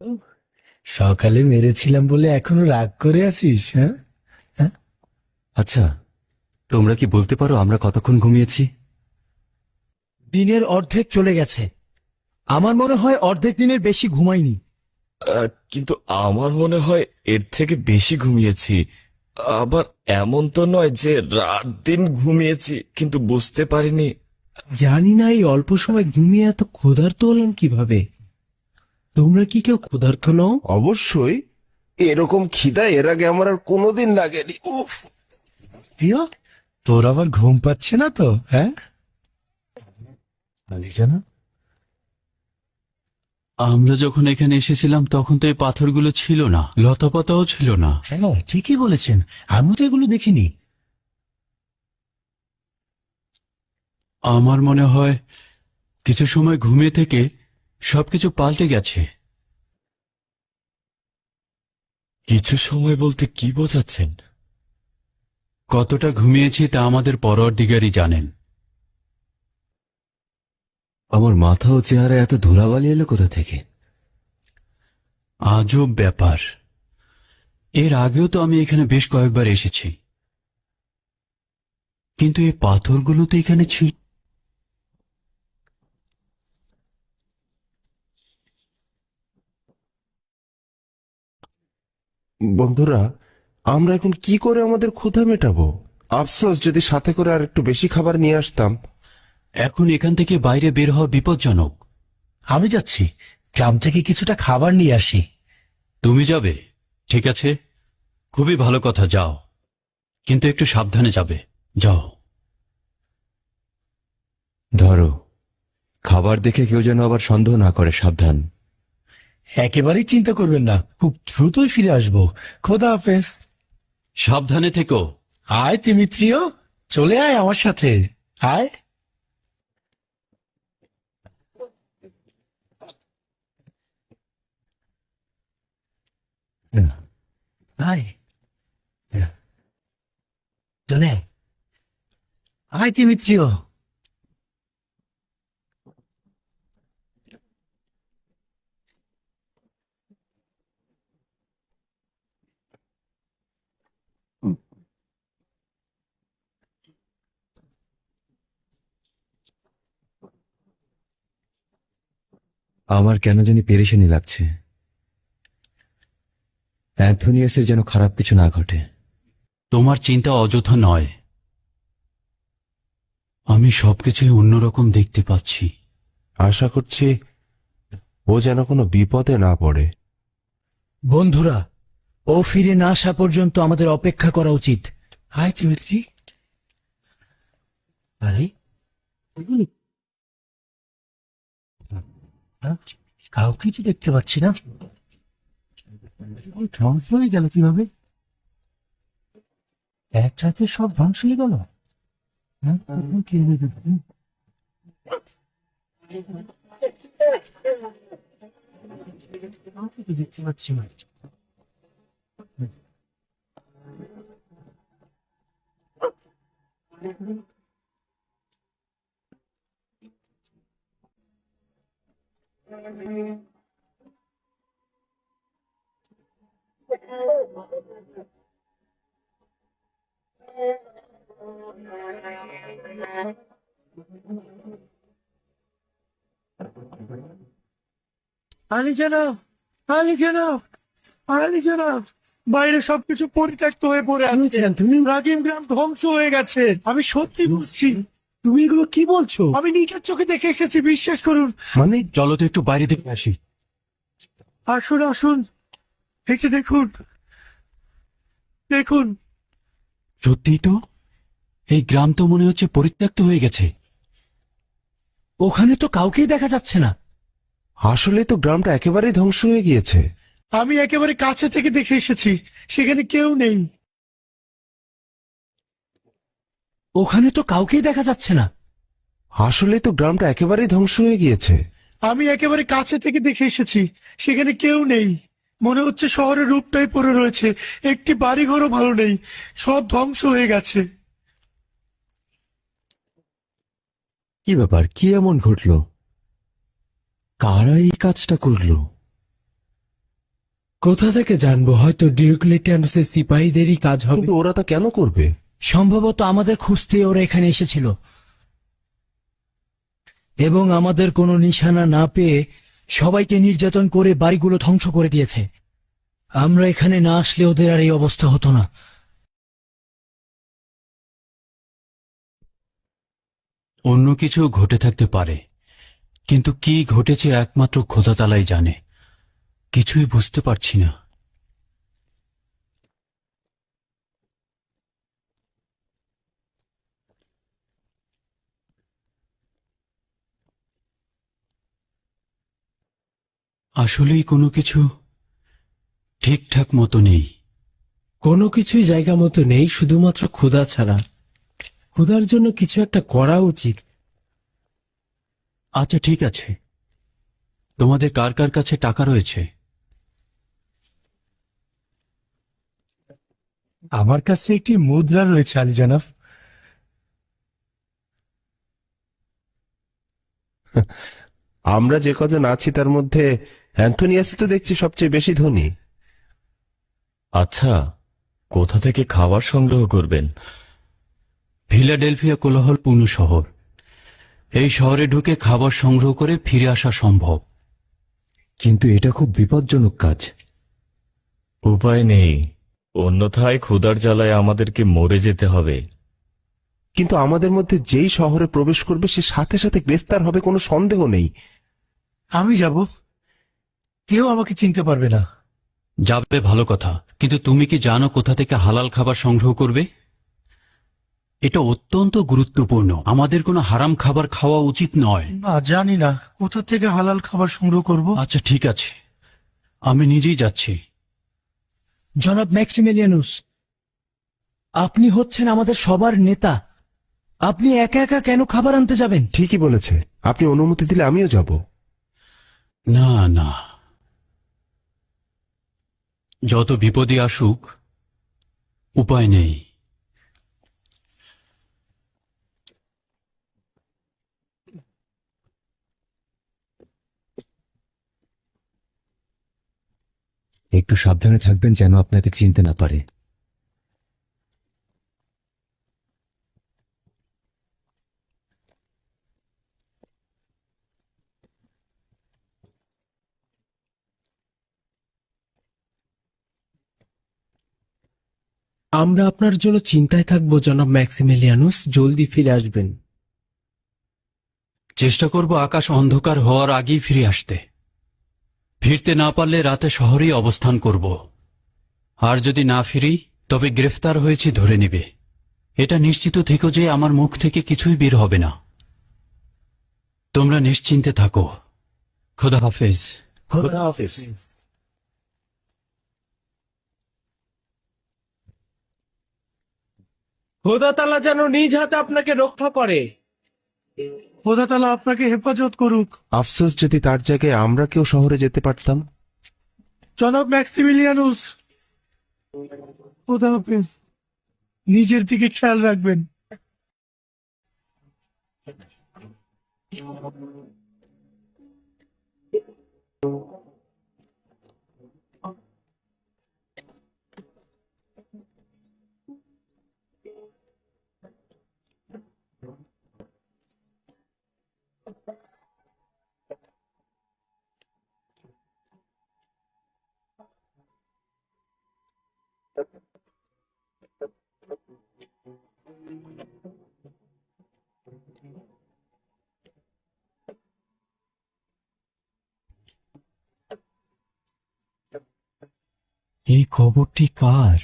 উহ, সকালে মেরেছিলাম বলে এখনো রাগ করে আছিস? হ্যাঁ, হ্যাঁ? আচ্ছা, তোমরা কি বলতে পারো আমরা কতক্ষণ ঘুমিয়েছি? দিনের অর্ধেক চলে গেছে। আমার মনে হয় অর্ধেক দিনের বেশি ঘুমাইনি। কিন্তু আমার মনে হয় এর থেকে বেশি ঘুমিয়েছি। আবার এমন তো নয় যে রাত দিন ঘুমিয়েছি কিন্তু বুঝতে পারিনি। জানি না এই অল্প সময় ঘুমিয়ে এত ক্ষুধার্ত হলাম কিভাবে। তোমরা কি কেউ ক্ষুধার্ত নও? অবশ্যই। এরকম খিদা এর আগে আমার আর কোনোদিন লাগেনি। উফ। প্রিয়, তোর আবার ঘুম পাচ্ছে না তো? হ্যাঁ, জানা। আমরা যখন এখানে এসেছিলাম তখন তো এই পাথরগুলো ছিল না, লতাপাতাও ছিল না। হ্যাঁ, ঠিকই বলেছেন। আমি তো এগুলো দেখিনি। আমার মনে হয় কিছু সময় ঘুমিয়ে থেকে সবকিছু পাল্টে গেছে। কিছু সময় বলতে কি বোঝাচ্ছেন? কতটা ঘুমিয়েছি তা আমাদের পরওয়ারদিগারই জানেন। আমার মাথা ও চেহারা এত ধুলাবালি এলো কোথা থেকে? আজব ব্যাপার। এর আগেও তো আমি এখানে বেশ কয়েকবার এসেছি, কিন্তু এই পাথরগুলো তো এখানে ছিল। বন্ধুরা, আমরা এখন কি করে আমাদের ক্ষুধা মেটাবো? আফসোস, যদি সাথে করে আর একটু বেশি খাবার নিয়ে আসতাম। এখন এখান থেকে বাইরে বের হওয়া বিপজ্জনক। আমি যাচ্ছি, গ্রাম থেকে কিছুটা খাবার নিয়ে আসি। তুমি যাবে? ঠিক আছে, খুবই ভালো কথা, যাও, কিন্তু একটু সাবধানে যাবে। যাও। ধরো, খাবার দেখে কেউ যেন আবার সন্দেহ না করে, সাবধান। একেবারেই চিন্তা করবেন না, খুব দ্রুতই ফিরে আসবো। খোদা হাফেজ। সাবধানে থেকো। আয় তিমিত্রিয়, চলে আয় আমার সাথে। আয়। আয়, চলে আয়। আয় তিমিত্রিয়। আমার কেন জানি পেরেশানি লাগছে। অ্যান্থোনিয়াসের যেন খারাপ কিছু না ঘটে। তোমার চিন্তা অযথা নয়, আমি সবকিছুই অন্যরকম দেখতে পাচ্ছি। আশা করছি ও যেন কোনো বিপদে না পড়ে। বন্ধুরা, ও ফিরে না আসা পর্যন্ত আমাদের অপেক্ষা করা উচিত। আয় তিমিত্রি। আরে, হ্যাঁ, কাউকে তো দেখতে পাচ্ছি না। ধ্বংস হয়ে গেল কিভাবে? এক রাতে সব ধ্বংস হয়ে গেল। হ্যাঁ, কি হলো দেখি? কাউকে তো দেখতে পাচ্ছি না। আলী জনাব, আলী জনাব, আলী জনাব, বাইরে সবকিছু পরিত্যক্ত হয়ে পড়ে আছে। তুমি রাগিম গ্রাম ধ্বংস হয়ে গেছে। আমি সত্যি বলছি, তুমি এগুলো কি বলছো? আমি নিজের চোখে দেখে এসেছি, বিশ্বাস করুন। মানে চলো তো একটু বাইরে থেকে আসি। আসুন আসুন, এই যে দেখুন, দেখুন। সত্যিই তো, এই গ্রাম তো মনে হচ্ছে পরিত্যক্ত হয়ে গেছে। ওখানে তো কাউকেই দেখা যাচ্ছে না। আসলে তো গ্রামটা একেবারেই ধ্বংস হয়ে গিয়েছে। আমি একেবারে কাছে থেকে দেখে এসেছি, সেখানে কেউ নেই। ওখানে তো কাউকেই দেখা যাচ্ছে না। আসলে তো গ্রামটা একেবারেই ধ্বংস হয়ে গিয়েছে। আমি একেবারে কাছে থেকে দেখে এসেছি, সেখানে কেউ নেই। মনে হচ্ছে শহরের রূপটাই পড়ে রয়েছে, একটি বাড়িঘরও ভালো নেই, সব ধ্বংস হয়ে গেছে। কি ব্যাপার, কি এমন ঘটলো? কারা এই কাজটা করলো? কোথা থেকে জানবো? হয়তো ডিওক্লেটিয়ানুসের সিপাহীদেরই কাজ হবে। কিন্তু ওরা তা কেন করবে? সম্ভবত আমাদের খুঁজতে ওরা এখানে এসেছিল এবং আমাদের কোনো নিশানা না পেয়ে সবাইকে নির্যাতন করে বাড়িগুলো ধ্বংস করে দিয়েছে। আমরা এখানে না আসলে ওদের আর এই অবস্থা হতো না। অন্য কিছু ঘটে থাকতে পারে, কিন্তু কি ঘটেছে একমাত্র খোদা তালাই জানে। কিছুই বুঝতে পারছি না। আসলেই কোনো কিছু ঠিকঠাক মতো নেই। কোনো কিছুই জায়গা মতো নেই, শুধুমাত্র ক্ষুধা ছাড়া। ক্ষুধার জন্য কিছু একটা করা উচিত। আচ্ছা ঠিক আছে, তোমাদের কার কার কাছে টাকা রয়েছে? আমার কাছে একটি মুদ্রা রয়েছে আলী জানাব। আমরা যে কজন আছি তার মধ্যে অ্যান্থোনিয়াসই তো দেখছি সবচেয়ে বেশি ধনী। আচ্ছা, কোথা থেকে খাবার সংগ্রহ করবেন? ফিলাডেলফিয়া কোলাহলপূর্ণ শহর। এই শহরে ঢুকে খাবার সংগ্রহ করে ফিরে আসা সম্ভব। কিন্তু এটা খুব বিপজ্জনক কাজ। উপায় নেই, অন্যথায় ক্ষুধার জ্বালায় আমাদেরকে মরে যেতে হবে। কিন্তু আমাদের মধ্যে যেই শহরে প্রবেশ করবে সে সাথে সাথে গ্রেফতার হবে, কোনো সন্দেহ নেই। আমি যাব, কেউ আমাকে চিনতে পারবে না। যাবে ভালো কথা, কিন্তু তুমি কি জানো কোথা থেকে হালাল খাবার সংগ্রহ করবে? এটা অত্যন্ত গুরুত্বপূর্ণ। আমাদের কোনো হারাম খাবার খাওয়া উচিত নয়। না, জানি না কোথা থেকে হালাল খাবার সংগ্রহ করব। আচ্ছা ঠিক আছে, আমি নিজেই যাচ্ছি। জনাব ম্যাক্সিমিলিয়ানুস, আপনি হচ্ছেন আমাদের সবার নেতা। আপনি একা একা কেন খাবার আনতে যাবেন? ঠিকই বলেছে, আপনি অনুমতি দিলে আমিও যাব। না না, যত বিপদই আসুক উপায় নেই। একটু সাবধানে থাকবেন যেন আপনাকে চিনতে না পারে। আমরা আপনার জন্য চিন্তায় থাকবো জনাব ম্যাক্সিমিলিয়ানুস, জলদি ফিরে আসবেন। চেষ্টা করব আকাশ অন্ধকার হওয়ার আগেই ফিরে আসতে। ফিরতে না পারলে রাতে শহরেই অবস্থান করব। আর যদি না ফিরি তবে গ্রেফতার হয়েছি ধরে নেবে। এটা নিশ্চিত থেকো যে আমার মুখ থেকে কিছুই বের হবে না। তোমরা নিশ্চিন্তে থাকো। খোদা হাফেজ। খোদা হাফেজ। খোদা তাআলা যেন নিজ হাতে আপনাকে রক্ষা করে। খোদা তাআলা আপনাকে হেফাজত করুক। আফসোস যদি তার জায়গায় আমরা কেউ শহরে যেতে পারতাম। জনাব ম্যাক্সিমিলিয়ানুস, খোদা হাফেজ। নিজের দিকে খেয়াল রাখবেন। এই খবরটি কার?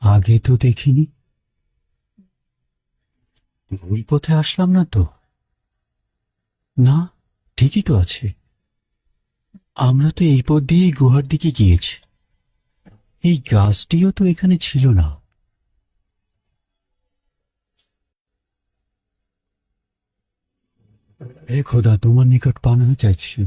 আগে তো দেখিনি। ভুল পথে আসলাম না তো? না, ঠিকই তো আছে। আমরা তো এই পথ দিয়েই গুহার দিকে গিয়েছি। এই গাছটিও তো এখানে ছিল না। এ খোদা, তোমার নিকট পানা চাইছি।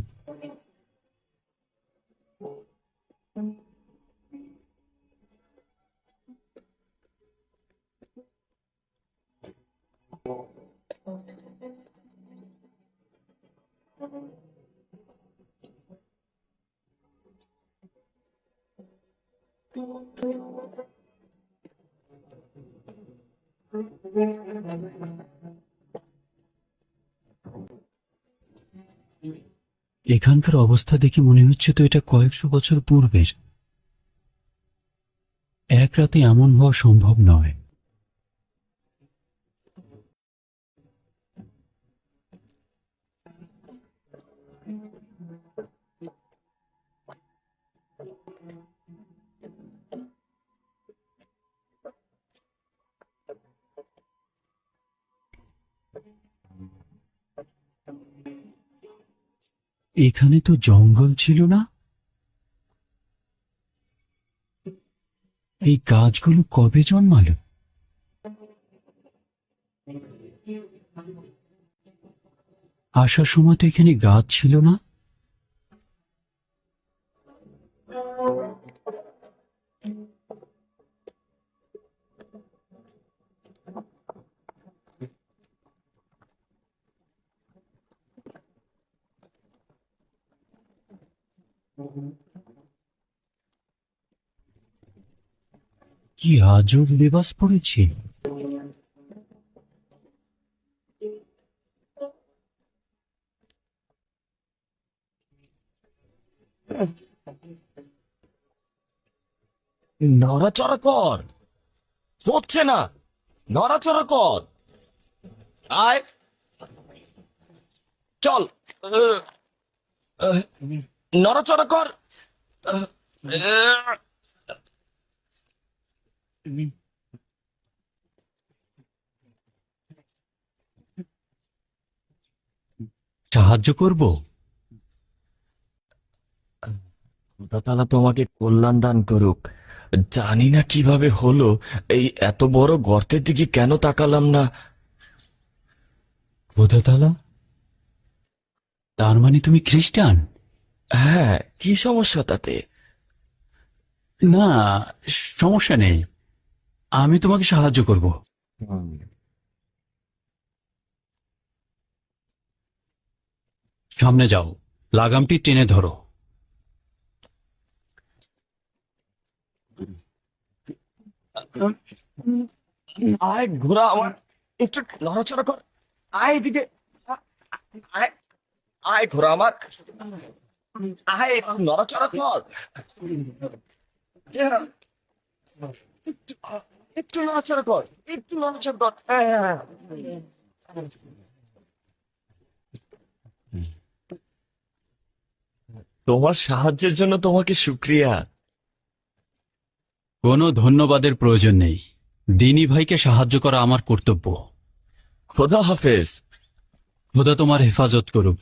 এখানকার অবস্থা দেখে মনে হচ্ছে তো এটা কয়েকশো বছর পূর্বের। এক রাতে এমন হওয়া সম্ভব নয়। এখানে তো জঙ্গল ছিল না। এই গাছগুলো কবে জন্মালো? আসার সময় তো এখানে গাছ ছিল না। কি আজব লেবাস পড়েছে। নড়াচড়া কর, হচ্ছে না, নড়াচড়া কর, আয়, চল, নড়াচড়া কর। সাহায্য করব? খোদা তোমাকে কল্যাণ দান করুক। জানি না কিভাবে হলো, এই এত বড় গর্তের দিকে কেন তাকালাম না। খোদা তাআলা, তার মানে তুমি খ্রিস্টান? হ্যাঁ, কি সমস্যা তাতে? না, সমস্যা নেই, আমি তোমাকে সাহায্য করব। সামনে যাও, লাগামটি টেনে ধরো। আয় ঘোড়া আমার, একটু নড়াচড়া কর, আয় এদিকে, আয়, আয় ঘোড়া আমার, আয় একটু নড়াচড়া কর, একটু নড়াচড়া কর, একটু নড়াচড়া কর। হ্যাঁ। তোমার সাহায্যের জন্য তোমাকে শুক্রিয়া। কোনো ধন্যবাদের প্রয়োজন নেই, দিনী ভাইকে সাহায্য করা আমার কর্তব্য। খোদা হাফেজ। খোদা তোমার হেফাজত করুক।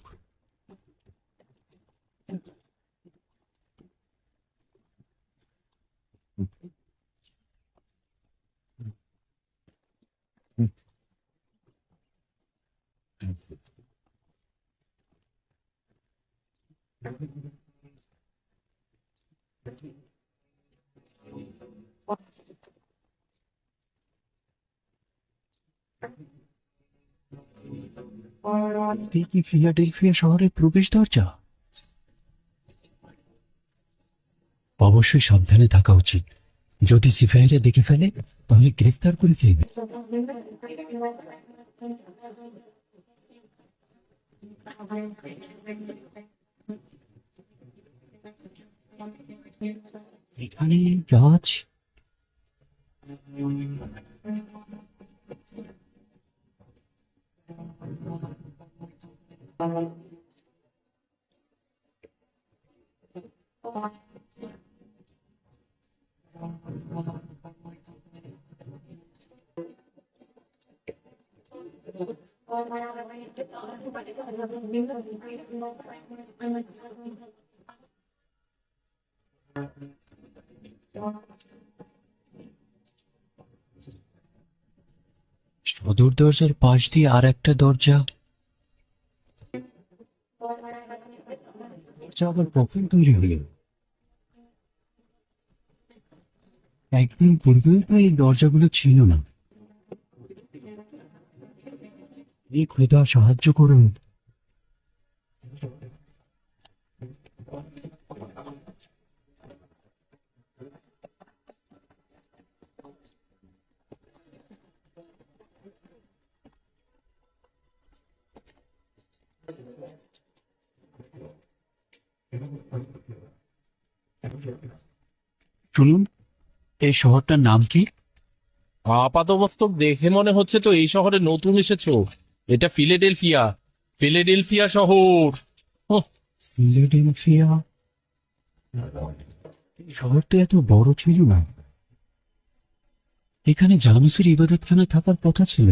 এটাই কি ফিলাডেলফিয়া শহরের প্রবেশ দরজা? অবশ্যই সাবধানে থাকা উচিত, যদি সিপাহীরা দেখে ফেলে তাহলে গ্রেফতার করে ফেলবে। এখানে গাছ, সদর দরজার পাশ দিয়ে আর একটা দরজা। আবার কখন তৈরি হলো? একদিন পূর্বেও তো এই দরজাগুলো ছিল না। এই খোদা সাহায্য করুন। শুনুন, এই শহরটার নাম কি? আপাতবাস্তব দেখে মনে হচ্ছে তো এই শহরে নতুন এসেছো। এটা ফিলাডেলফিয়া, ফিলাডেলফিয়া শহর। ফিলাডেলফিয়া শহরটা এত বড় ছিল না। এখানে জানুসের ইবাদতখানা থাকার কথা ছিল।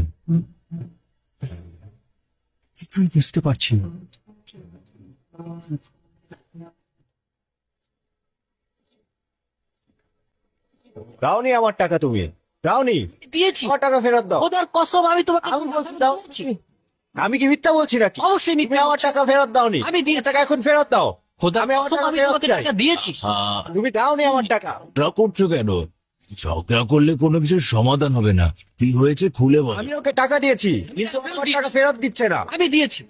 কিছুই বুঝতে পারছি না। দাওনি আমার টাকা, তুমি দাওনি দিয়েছি। আমার টাকা ফেরত দাও। খোদার কসম আমি তোমাকে আমি বলছি দাও। আমি কি মিথ্যা বলছি নাকি? অবশ্যই তুমি মিথ্যা আমার টাকা ফেরত দাওনি। আমি দিয়েছি। টাকা এখন ফেরত দাও। খোদার আমি আমার কসম টাকা আমি ফেরত তোমাকে চাই। টাকা দিয়েছি। তুমি দাওনি আমার টাকা। ঝগড়া করছো কেন? ঝগড়া করলে কোনো কিছুর সমাধান হবে না। কি হয়েছে খুলে বল। আমি ওকে টাকা দিয়েছি, কিন্তু ও আমার টাকা ফেরত দিচ্ছে না। আমি দিয়েছি।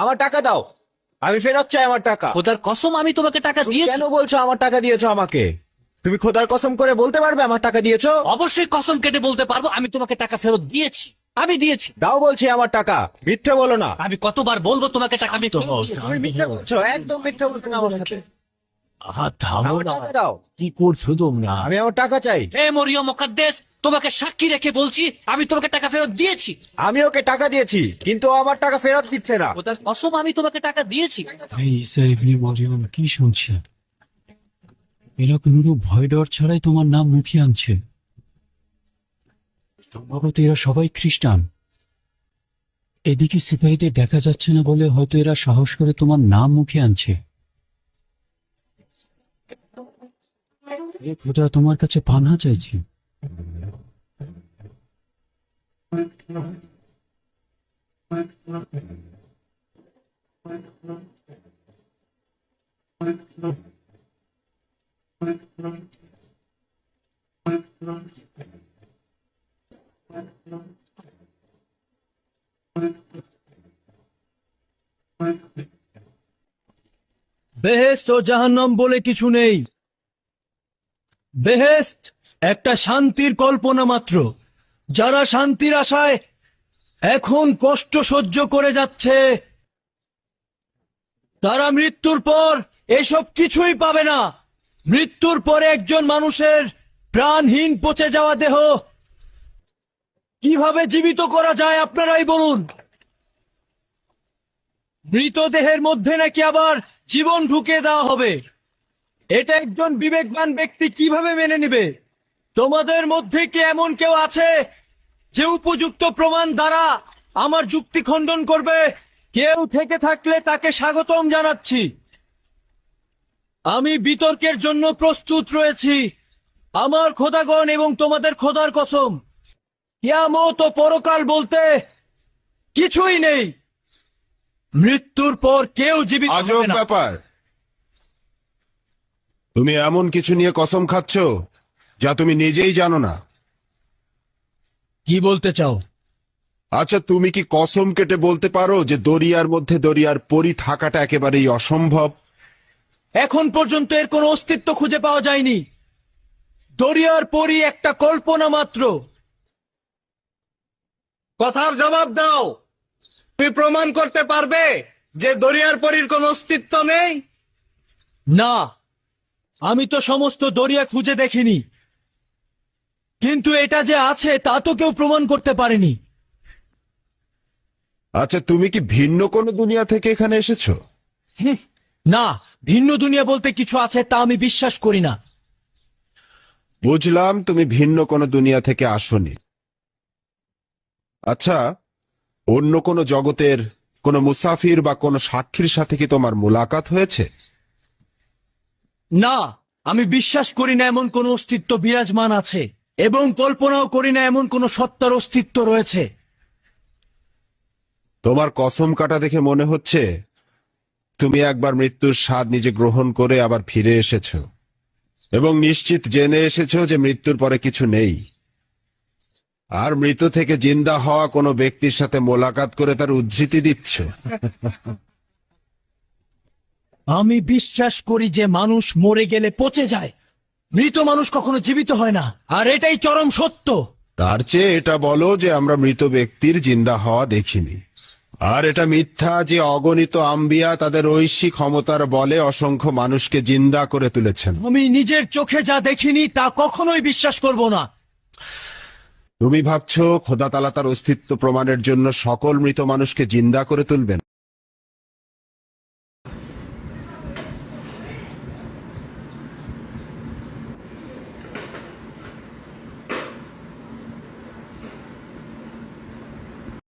আমার টাকা দাও, আমি ফেরত চাই আমার টাকা। খোদার কসম আমি তোমাকে টাকা তুমি দিয়েছি। কেন বলছো আমার টাকা দিয়েছো আমাকে? তুমি খোদার কসম করে বলতে পারবে আমার টাকা দিয়েছো? অবশ্যই কসম কেটে বলতে পারবো আমি তোমাকে টাকা ফেরত দিয়েছি। আমি দিয়েছি। দাও বলছি আমার টাকা, মিথ্যে বলো না। আমি কতবার বলবো তোমাকে টাকা আমি ফেরত দিয়েছি। তুমি মিথ্যে বলছো, একদম মিথ্যে বলছো না আমার সাথে। থামো আমার না। টাকা দাও, কি করছো তোমরা? আমি আমার টাকা চাই। হে মরিয়ম মুকাদ্দেস, তোমাকে সাক্ষী রেখে বলছি আমি তোমাকে টাকা ফেরত দিয়েছি। আমি ওকে টাকা দিয়েছি, কিন্তু ও আমার টাকা ফেরত দিচ্ছে না। খোদার কসম আমি তোমাকে টাকা দিয়েছি। এই ঈসা ইবনে মরিয়ম, কি শুনছে? এরা কোনরূপ ভয় ডর ছাড়াই তোমার নাম মুখে আনছে। সম্ভবত এরা সবাই খ্রিস্টান। এদিকে সিপাহীদের দেখা যাচ্ছে না বলে হয়তো এরা সাহস করে তোমার নাম মুখে আনছে। এ খোদা, তোমার কাছে পানাহ চাইছি। বেহেশত ও জাহান্নাম বলে কিছু নেই। বেহেশত একটা শান্তির কল্পনা মাত্র। যারা শান্তির আশায় এখন কষ্ট সহ্য করে যাচ্ছে, তারা মৃত্যুর পর এসব কিছুই পাবে না। মৃত্যুর পরে একজন মানুষের প্রাণহীন পচে যাওয়া দেহ কিভাবে জীবিত করা যায় আপনারাই বলুন। মৃতদেহের মধ্যে নাকি আবার জীবন ঢুকিয়ে দেওয়া হবে। এটা একজন বিবেকবান ব্যক্তি কিভাবে মেনে নেবে? তোমাদের মধ্যে কি এমন কেউ আছে যে উপযুক্ত প্রমাণ দ্বারা আমার যুক্তি খণ্ডন করবে? কেউ থেকে থাকলে তাকে স্বাগতম জানাচ্ছি। আমি বিতর্কের জন্য প্রস্তুত রয়েছি। আমার খোদাগণ এবং তোমাদের খোদার কসম, কিয়ামত ও পরকাল বলতে কিছুই নেই। মৃত্যুর পর কেউ জীবিত আজব হবে না। ব্যাপার। তুমি এমন কিছু নিয়ে কসম খাচ্ছ যা তুমি নিজেই জানো না। কি বলতে চাও? আচ্ছা, তুমি কি কসম কেটে বলতে পারো যে দরিয়ার মধ্যে দরিয়ার পরি থাকাটা একেবারেই অসম্ভব? এখন পর্যন্ত এর কোনো অস্তিত্ব খুঁজে পাওয়া যায়নি। দরিয়ার পরি একটা কল্পনা মাত্র। কথার জবাব দাও। তুমি প্রমাণ করতে পারবে যে দরিয়ার পরীর কোনো অস্তিত্ব নেই? না, আমি তো সমস্ত দরিয়া খুঁজে দেখিনি, কিন্তু এটা যে আছে তা তো কেউ প্রমাণ করতে পারেনি। আচ্ছা, তুমি কি ভিন্ন কোনো দুনিয়া থেকে এখানে এসেছো? না, ভিন্ন দুনিয়া বলতে কিছু আছে তা আমি বিশ্বাস করি না। বুঝলাম, তুমি ভিন্ন কোনো দুনিয়া থেকে আসোনি। আচ্ছা, অন্য কোনো জগতের কোনো মুসাফির বা কোনো সাক্ষীর সাথে কি তোমার মোলাকাত হয়েছে? না, আমি বিশ্বাস করি না এমন কোনো অস্তিত্ব বিরাজমান আছে, এবং কল্পনাও করি না এমন কোনো সত্তার অস্তিত্ব রয়েছে। তোমার কসম কাটা দেখে মনে হচ্ছে তুমি একবার মৃত্যুর স্বাদ নিজে গ্রহণ করে আবার ফিরে এসেছো, এবং নিশ্চিত জেনে এসেছো যে মৃত্যুর পরে কিছু নেই। আর মৃত থেকে জিন্দা হওয়া কোনো ব্যক্তির সাথে মোলাকাত করে তার উদ্ধৃতি দিচ্ছ। আমি বিশ্বাস করি যে মানুষ মরে গেলে পচে যায়, মৃত মানুষ কখনো জীবিত হয় না, আর এটাই চরম সত্য। তার চেয়ে এটা বলো যে আমরা মৃত ব্যক্তির জিন্দা হওয়া দেখিনি। আর এটা মিথ্যা যে অগণিত আম্বিয়া তাদের ঐশী ক্ষমতার বলে অসংখ্য মানুষকে জিন্দা করে তুলেছেন। আমি নিজের চোখে যা দেখিনি তা কখনোই বিশ্বাস করব না। তুমি ভাবছো খোদা তাআলা তার অস্তিত্ব প্রমাণের জন্য সকল মৃত মানুষকে জিন্দা করে তুলবেন?